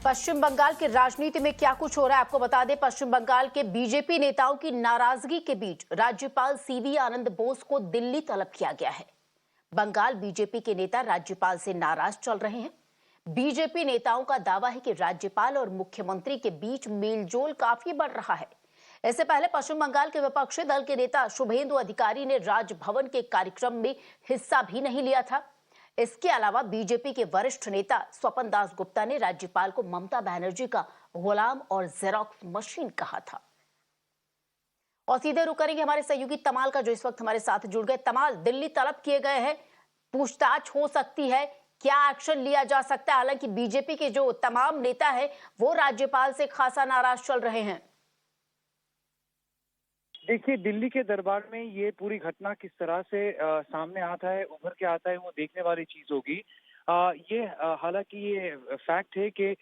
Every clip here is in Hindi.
पश्चिम बंगाल की राजनीति में क्या कुछ हो रहा है आपको बता दें। पश्चिम बंगाल के बीजेपी नेताओं की नाराजगी के बीच राज्यपाल सीवी आनंद बोस को दिल्ली तलब किया गया है। बंगाल बीजेपी के नेता राज्यपाल से नाराज चल रहे हैं। बीजेपी नेताओं का दावा है कि राज्यपाल और मुख्यमंत्री के बीच मेलजोल काफी बढ़ रहा है। इससे पहले पश्चिम बंगाल के विपक्षी दल के नेता शुभेंदु अधिकारी ने राजभवन के कार्यक्रम में हिस्सा भी नहीं लिया था। इसके अलावा बीजेपी के वरिष्ठ नेता स्वपन दास गुप्ता ने राज्यपाल को ममता बनर्जी का गुलाम और जेरोक्स मशीन कहा था। और सीधे रुक करेंगे हमारे सहयोगी तमाल का, जो इस वक्त हमारे साथ जुड़ गए। तमाल, दिल्ली तलब किए गए हैं, पूछताछ हो सकती है, क्या एक्शन लिया जा सकता है? हालांकि बीजेपी के जो तमाम नेता है वो राज्यपाल से खासा नाराज चल रहे हैं। देखिए, दिल्ली के दरबार में ये पूरी घटना किस तरह से सामने आता है, उभर के आता है, वो देखने वाली चीज होगी। हालांकि ये फैक्ट है कि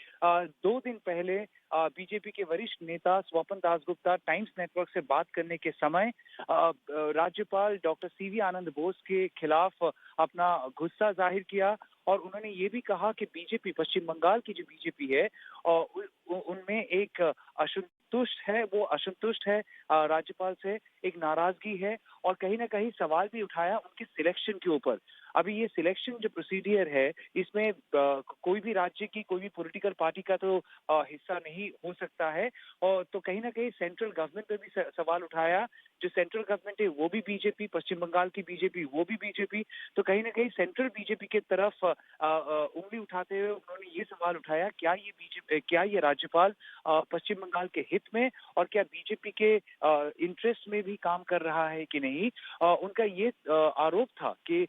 2 दिन पहले बीजेपी के वरिष्ठ नेता स्वपन दासगुप्ता टाइम्स नेटवर्क से बात करने के समय राज्यपाल डॉक्टर सीवी आनंद बोस के खिलाफ अपना गुस्सा जाहिर किया और उन्होंने ये भी कहा कि बीजेपी, पश्चिम बंगाल की जो बीजेपी है, उनमें एक असंतुष्ट है, वो असंतुष्ट है राज्यपाल से, एक नाराजगी है और कहीं ना कहीं सवाल भी उठाया उनके सिलेक्शन के ऊपर। अभी ये सिलेक्शन जो प्रोसीडियर है, इसमें कोई भी राज्य की, कोई भी पॉलिटिकल पार्टी का तो हिस्सा नहीं हो सकता है। और तो कहीं ना कहीं सेंट्रल गवर्नमेंट पे भी सवाल उठाया। जो सेंट्रल गवर्नमेंट है वो भी बीजेपी, पश्चिम बंगाल की बीजेपी वो भी बीजेपी, तो कहीं ना कहीं सेंट्रल बीजेपी के तरफ उंगली उठाते हुए उन्होंने ये सवाल उठाया, क्या ये राज्यपाल पश्चिम बंगाल के हित में और क्या बीजेपी के इंटरेस्ट में भी काम कर रहा है कि नहीं। उनका ये आरोप था कि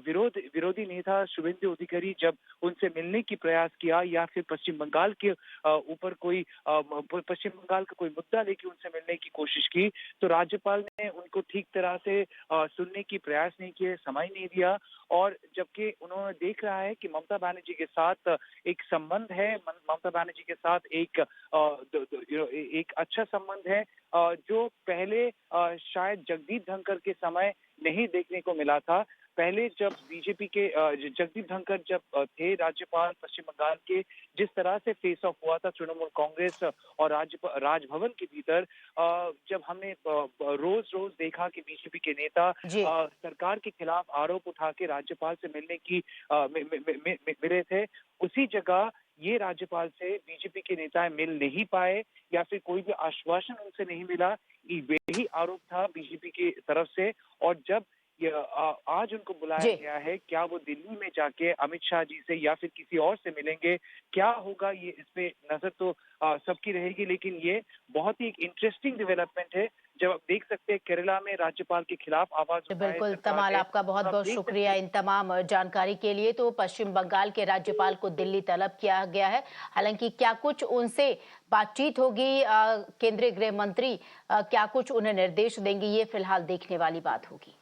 विरोधी नेता शुभेंदु अधिकारी जब उनसे मिलने की प्रयास किया या फिर पश्चिम बंगाल के ऊपर कोई पश्चिम बंगाल का कोई मुद्दा लेके उनसे मिलने की कोशिश की, तो राज्यपाल ने उनको ठीक तरह से सुनने की प्रयास नहीं किए, समय नहीं दिया। और जबकि उन्होंने देख रहा है कि ममता बनर्जी के साथ एक संबंध है, ममता बनर्जी के साथ एक अच्छा संबंध है, जो पहले शायद जगदीप धनखड़ के समय नहीं देखने को मिला था। पहले जब बीजेपी के जगदीप धनखड़ जब थे राज्यपाल पश्चिम बंगाल के, जिस तरह से फेस ऑफ हुआ था तृणमूल कांग्रेस और राजभवन के भीतर, जब हमने रोज रोज देखा कि बीजेपी के नेता सरकार के खिलाफ आरोप उठा के राज्यपाल से मिलने की मिले थे, उसी जगह ये राज्यपाल से बीजेपी के नेता मिल नहीं पाए या फिर कोई भी आश्वासन उनसे नहीं मिला। यही आरोप था बीजेपी की तरफ से। और जब आज उनको बुलाया गया है, क्या वो दिल्ली में जाके अमित शाह जी से या फिर किसी और से मिलेंगे, क्या होगा, ये इस पे नजर तो सबकी रहेगी। लेकिन ये बहुत ही एक इंटरेस्टिंग डेवलपमेंट है जब आप देख सकते हैं केरला में राज्यपाल के खिलाफ आवाज उठाए बिल्कुल तमाल, आपका बहुत बहुत शुक्रिया इन तमाम जानकारी के लिए। तो पश्चिम बंगाल के राज्यपाल को दिल्ली तलब किया गया है। हालांकि क्या कुछ उनसे बातचीत होगी, केंद्रीय गृह मंत्री क्या कुछ उन्हें निर्देश देंगे, ये फिलहाल देखने वाली बात होगी।